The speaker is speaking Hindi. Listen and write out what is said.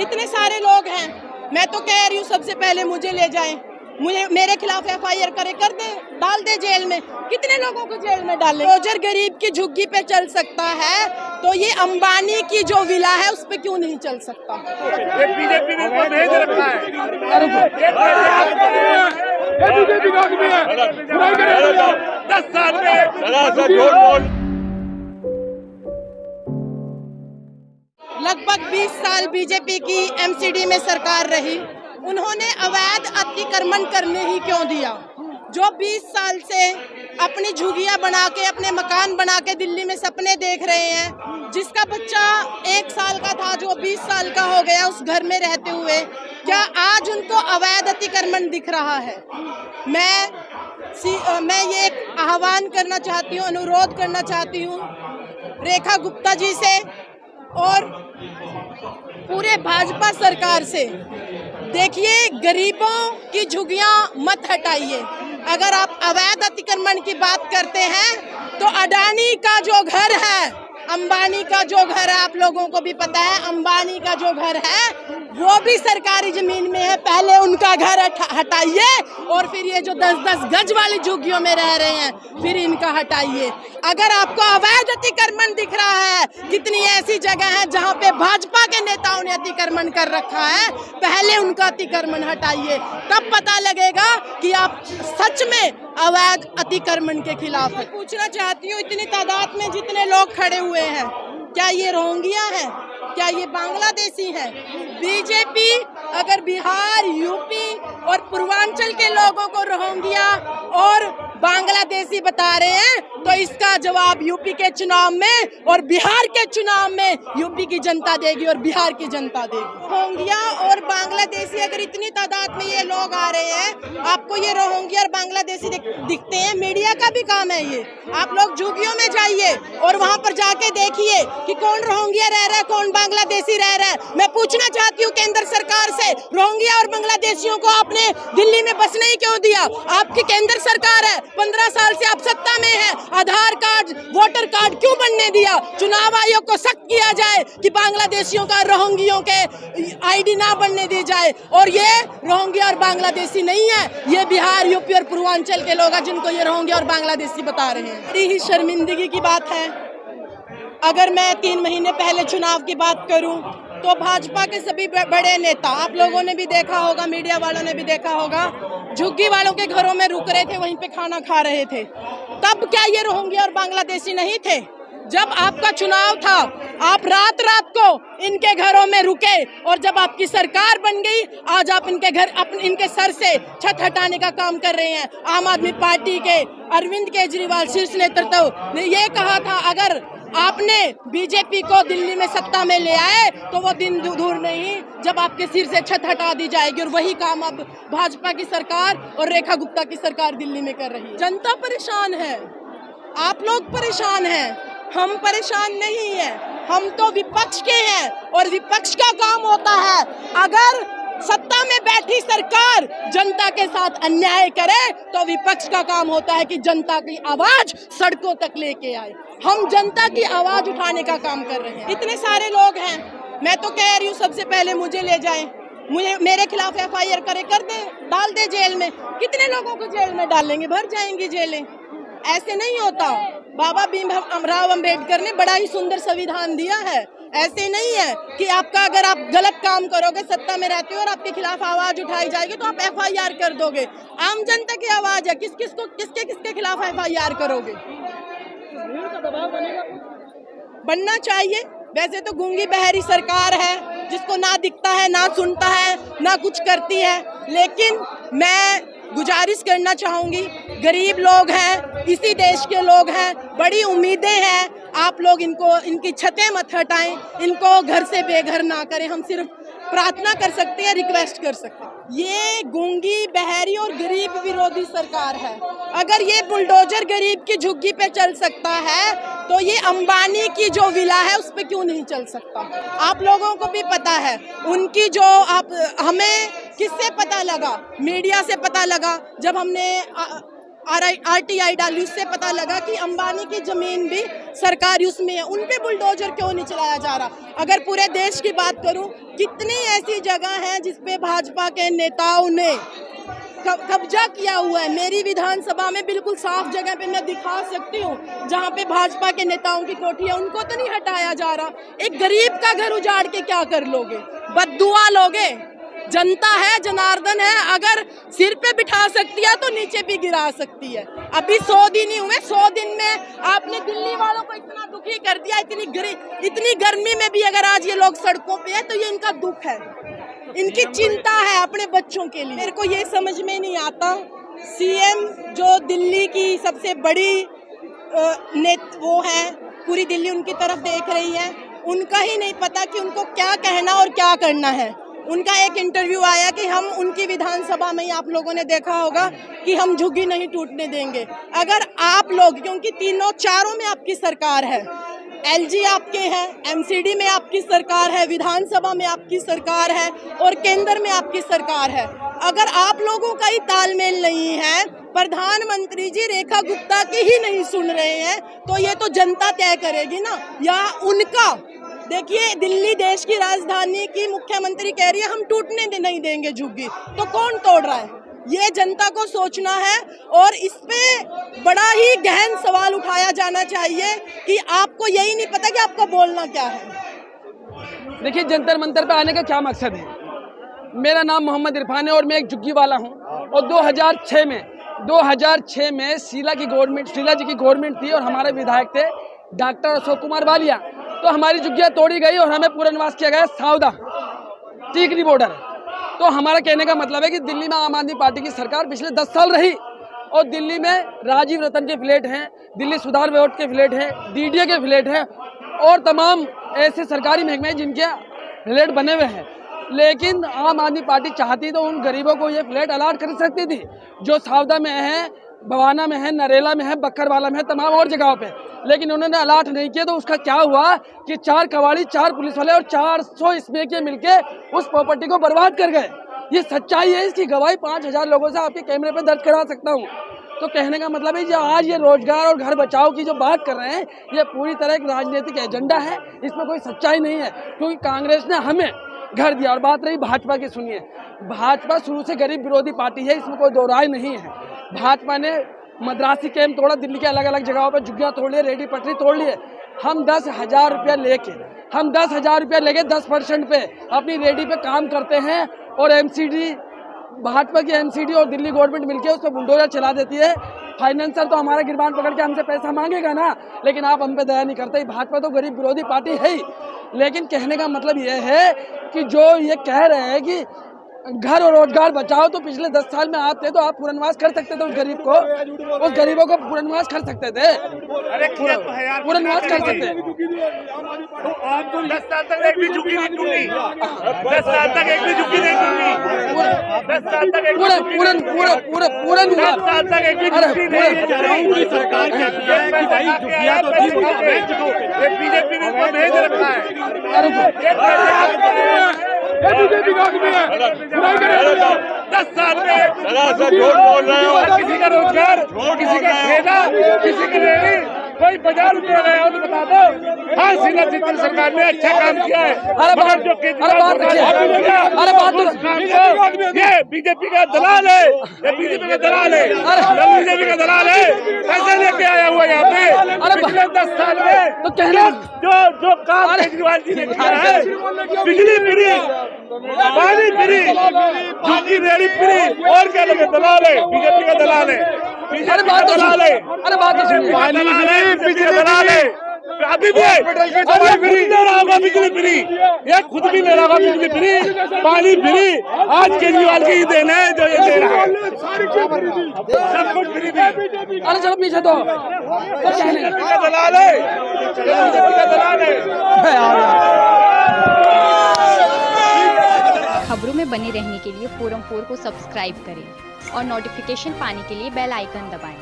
इतने सारे लोग हैं, मैं तो कह रही हूँ सबसे पहले मुझे ले जाएं, मुझे मेरे खिलाफ एफआईआर कर दे, डाल दे जेल में। कितने लोगों को जेल में डाले? रोजर गरीब की झुग्गी पे चल सकता है तो ये अंबानी की जो विला है उस पे क्यों नहीं चल सकता? बीजेपी ने इसको भेज रखा है। बीजेपी का आदमी है, 10 साल में लगभग 20 साल बीजेपी की एमसीडी में सरकार रही, उन्होंने अवैध अतिक्रमण करने ही क्यों दिया? जो 20 साल से अपनी झुग्गियां बना के, अपने मकान बना के दिल्ली में सपने देख रहे हैं, जिसका बच्चा 1 साल का था जो 20 साल का हो गया उस घर में रहते हुए, क्या आज उनको अवैध अतिक्रमण दिख रहा है? मैं ये एक आह्वान करना चाहती हूँ, अनुरोध करना चाहती हूँ रेखा गुप्ता जी से और पूरे भाजपा सरकार से। देखिए, गरीबों की झुग्गियां मत हटाइए। अगर आप अवैध अतिक्रमण की बात करते हैं तो अडानी का जो घर है, अंबानी का जो घर है, आप लोगों को भी पता है, अंबानी का जो घर है वो भी सरकारी जमीन में है। पहले उनका घर हटाइए और फिर ये जो 10-10 गज वाली झुग्गियों में रह रहे हैं फिर इनका हटाइए। अगर आपको अवैध अतिक्रमण दिख रहा है, कितनी ऐसी जगह है जहां पे भाजपा के नेताओं ने अतिक्रमण कर रखा है, पहले उनका अतिक्रमण हटाइए, तब पता लगेगा कि आप सच में अवैध अतिक्रमण के खिलाफ है। पूछना चाहती हूँ, इतनी तादाद में जितने लोग खड़े हुए हैं, क्या ये रोहिंग्या हैं? क्या ये बांग्लादेशी हैं? बीजेपी अगर बिहार, यूपी और पूर्वांचल के लोगों को रोहिंग्या और बांग्लादेशी बता रहे हैं तो इसका जवाब यूपी के चुनाव में और बिहार के चुनाव में यूपी की जनता देगी और बिहार की जनता देगी। रोहिंग्या और बांग्लादेशी अगर इतनी तादाद में ये लोग आ रहे हैं, आपको ये रोहिंग्या और बांग्लादेशी दिखते हैं, मीडिया का भी काम है ये। आप लोग झुग्गियों में जाइए और वहाँ पर जाके देखिए कि कौन रोहिंग्या रह रहा है, कौन बांग्लादेशी रह रहा है। मैं पूछना चाहती हूँ केंद्र सरकार से, रोहिंग्या और बांग्लादेशियों को आपने दिल्ली में बसने ही क्यों दिया? आपकी केंद्र सरकार है, 15 साल से आप सत्ता में हैं, आधार कार्ड, वोटर कार्ड क्यों बनने दिया? चुनाव आयोग को सख्त किया जाए कि बांग्लादेशियों का रोहिंग्यों के आईडी ना बनने दी जाए। और ये रोहिंग्या और बांग्लादेशी नहीं है, ये बिहार, यूपी और पूर्वांचल के लोग हैं जिनको ये रोहिंग्या और बांग्लादेशी बता रहे हैं। बड़ी ही शर्मिंदगी की बात है। अगर मैं 3 महीने पहले चुनाव की बात करूं तो भाजपा के सभी बड़े नेता, आप लोगों ने भी देखा होगा, मीडिया वालों ने भी देखा होगा, झुग्गी वालों के घरों में रुक रहे थे, वहीं पे खाना खा रहे थे। तब क्या ये रोहिंग्या और बांग्लादेशी नहीं थे? जब आपका चुनाव था, आप रात रात को इनके घरों में रुके और जब आपकी सरकार बन गई, आज आप इनके सर से छत हटाने का काम कर रहे हैं। आम आदमी पार्टी के अरविंद केजरीवाल शीर्ष नेतृत्व ने यह कहा था, अगर आपने बीजेपी को दिल्ली में सत्ता में ले आए तो वो दिन दूर नहीं जब आपके सिर से छत हटा दी जाएगी। और वही काम अब भाजपा की सरकार और रेखा गुप्ता की सरकार दिल्ली में कर रही है। जनता परेशान है, आप लोग परेशान हैं, हम परेशान नहीं हैं। हम तो विपक्ष के हैं और विपक्ष का काम होता है, अगर सत्ता में बैठी सरकार जनता के साथ अन्याय करे तो विपक्ष का काम होता है कि जनता की आवाज सड़कों तक लेके आए। हम जनता की आवाज उठाने का काम कर रहे हैं। इतने सारे लोग हैं, मैं तो कह रही हूँ सबसे पहले मुझे ले जाएं, मेरे खिलाफ एफआईआर कर दे, डाल दे जेल में। कितने लोगों को जेल में डालेंगे? भर जाएंगी जेलें। ऐसे नहीं होता। बाबा भीमराव अंबेडकर ने बड़ा ही सुंदर संविधान दिया है। ऐसे नहीं है कि अगर आप गलत काम करोगे, सत्ता में रहते हो और आपके खिलाफ आवाज उठाई जाएगी तो आप एफआईआर कर दोगे। आम जनता की आवाज है, किसके खिलाफ एफआईआर करोगे? बनना चाहिए। वैसे तो गूंगी बहरी सरकार है जिसको ना दिखता है, ना सुनता है, ना कुछ करती है, लेकिन मैं गुजारिश करना चाहूंगी, गरीब लोग हैं, इसी देश के लोग हैं, बड़ी उम्मीदें हैं, आप लोग इनकी छतें मत हटाएं, इनको घर से बेघर ना करें। हम सिर्फ प्रार्थना कर सकते हैं, रिक्वेस्ट कर सकते हैं। ये गूंगी बहरी और गरीब विरोधी सरकार है। अगर ये बुलडोजर गरीब की झुग्गी पे चल सकता है तो ये अंबानी की जो विला है उस पे क्यों नहीं चल सकता? आप लोगों को भी पता है उनकी जो हमें किससे पता लगा? मीडिया से पता लगा। जब हमने RTI डाली, उससे पता लगा कि अंबानी की जमीन भी सरकारी उसमें है, उन पे बुलडोजर क्यों नहीं चलाया जा रहा। अगर पूरे देश की बात करूं, कितनी ऐसी जगह हैं जिस पे भाजपा के नेताओं ने कब्जा किया हुआ है। मेरी विधानसभा में बिल्कुल साफ जगह पे मैं दिखा सकती हूँ जहाँ पे भाजपा के नेताओं की कोठी है, उनको तो नहीं हटाया जा रहा। एक गरीब का घर उजाड़ के क्या कर लोगे? बद्दुआ लोगे? जनता है, जनार्दन है, अगर सिर पे बिठा सकती है तो नीचे भी गिरा सकती है। अभी 100 दिन ही हुए, 100 दिन में आपने दिल्ली वालों को इतना दुखी कर दिया। इतनी गर्मी में भी अगर आज ये लोग सड़कों पे है तो ये इनका दुख है, इनकी चिंता है अपने बच्चों के लिए। मेरे को ये समझ में नहीं आता, सीएम जो दिल्ली की सबसे बड़ी वो है, पूरी दिल्ली उनकी तरफ देख रही है, उनका ही नहीं पता कि उनको क्या कहना और क्या करना है। उनका एक इंटरव्यू आया कि हम उनकी विधानसभा में ही, आप लोगों ने देखा होगा, कि हम झुग्गी नहीं टूटने देंगे। अगर आप लोग, क्योंकि चारों में आपकी सरकार है, LG आपके हैं, MCD में आपकी सरकार है, विधानसभा में आपकी सरकार है और केंद्र में आपकी सरकार है, अगर आप लोगों का ही तालमेल नहीं है, प्रधानमंत्री जी रेखा गुप्ता की ही नहीं सुन रहे हैं, तो ये तो जनता तय करेगी ना, या उनका। देखिए, दिल्ली देश की राजधानी की मुख्यमंत्री कह रही है हम टूटने नहीं देंगे झुग्गी, तो कौन तोड़ रहा है? ये जनता को सोचना है और इस पे बड़ा ही गहन सवाल उठाया जाना चाहिए कि आपको यही नहीं पता कि आपका बोलना क्या है। देखिए, जंतर मंतर पे आने का क्या मकसद है? मेरा नाम मोहम्मद इरफान है और मैं एक झुग्गी वाला हूँ। और 2006 में शीला जी की गवर्नमेंट थी और हमारे विधायक थे डॉक्टर अशोक कुमार वालिया, तो हमारी झुग्गियाँ तोड़ी गई और हमें पुनर्वास किया गया सावदा टीकरी बॉर्डर। तो हमारा कहने का मतलब है कि दिल्ली में आम आदमी पार्टी की सरकार पिछले 10 साल रही और दिल्ली में राजीव रतन के फ्लैट हैं, दिल्ली सुधार बोर्ड के फ्लैट हैं, DDA के फ्लैट हैं और तमाम ऐसे सरकारी महकमे जिनके फ्लैट बने हुए हैं। लेकिन आम आदमी पार्टी चाहती तो उन गरीबों को ये फ्लैट अलाट कर सकती थी, जो सावदा में है, बवाना में है, नरेला में है, बक्करवाला में है, तमाम और जगहों पे। लेकिन उन्होंने अलाट नहीं किया, तो उसका क्या हुआ कि 4 कवाड़ी, 4 पुलिस वाले और 400 स्पेकिए मिलके उस प्रॉपर्टी को बर्बाद कर गए। ये सच्चाई है, इसकी गवाही 5000 लोगों से आपके कैमरे पे दर्ज करा सकता हूँ। तो कहने का मतलब है जो आज ये रोजगार और घर बचाओ की जो बात कर रहे हैं, ये पूरी तरह एक राजनीतिक एजेंडा है, इसमें कोई सच्चाई नहीं है। क्योंकि कांग्रेस ने हमें घर दिया। और बात रही भाजपा की, सुनिए, भाजपा शुरू से गरीब विरोधी पार्टी है, इसमें कोई दो राय नहीं है। भाजपा ने मद्रासी कैंप तोड़ा, दिल्ली के अलग अलग जगहों पर झुग्गियाँ तोड़ लिए, रेडी पटरी तोड़ लिए। हम 10,000 रुपया लेके 10% पे अपनी रेडी पे काम करते हैं और MCD, भाजपा की MCD और दिल्ली गवर्नमेंट मिलके उस पर बुलडोजर चला देती है। फाइनेंसर तो हमारा गिरबान पकड़ के हमसे पैसा मांगेगा ना, लेकिन आप हम पे दया नहीं करते। भाजपा तो गरीब विरोधी पार्टी है ही। लेकिन कहने का मतलब यह है कि जो ये कह रहे हैं कि घर और रोजगार बचाओ, तो पिछले 10 साल में आप थे तो आप पुनर्वास कर सकते थे, उस गरीबों को पुनर्वास कर सकते थे, पुनर्वास कर सकते। तो आपको 10 साल तक एक भी झुग्गी नहीं टूटी, 10 साल तक एक भी झुग्गी नहीं टूटी, 10 साल तक एक पूरा 10 साल तक एक भी झुग्गी नहीं। सरकार कहती है कि भाई झुग्गियां तो थी, बीजेपी ने उनको भेज रखा है। बीजेपी का आदमी है, 10 साल में झूठ बोल रहे हो। किसी का रोजगार, किसी का ठेला, किसी की रेहड़ी, कोई 50 रुपये रहे हो तो बता दो। हाँ, शीला चित्तल सरकार ने अच्छा काम किया है, मगर जो ये बीजेपी का दलाल है, ये बीजेपी का दलाल है, बीजेपी का दलाल है, पैसे लेके आया हुआ यहाँ पे। पिछले 10 साल में तो जो काम केजरीवाल जी ने किया है, बिजली फ्री, पानी फ्री, झुग्गी रेहड़ी फ्री, और क्या लगे? दलाल है, बीजेपी का दलाल है, बीजेपी का दलाल है, बिजली दलाल है। अभी भी फ्री ले रहा होगा, बिजली फ्री, ये खुद भी ले रहा होगा बिजली फ्री, पानी फ्री। आज केजरीवाल की ही देन है जो ये दे रहा है, सब कुछ फ्री। अरे चलो पीछे तो दलाल है, बीजेपी का दलाल है। खबरों में बने रहने के लिए फोरम 4 को सब्सक्राइब करें और नोटिफिकेशन पाने के लिए बेल आइकन दबाएं।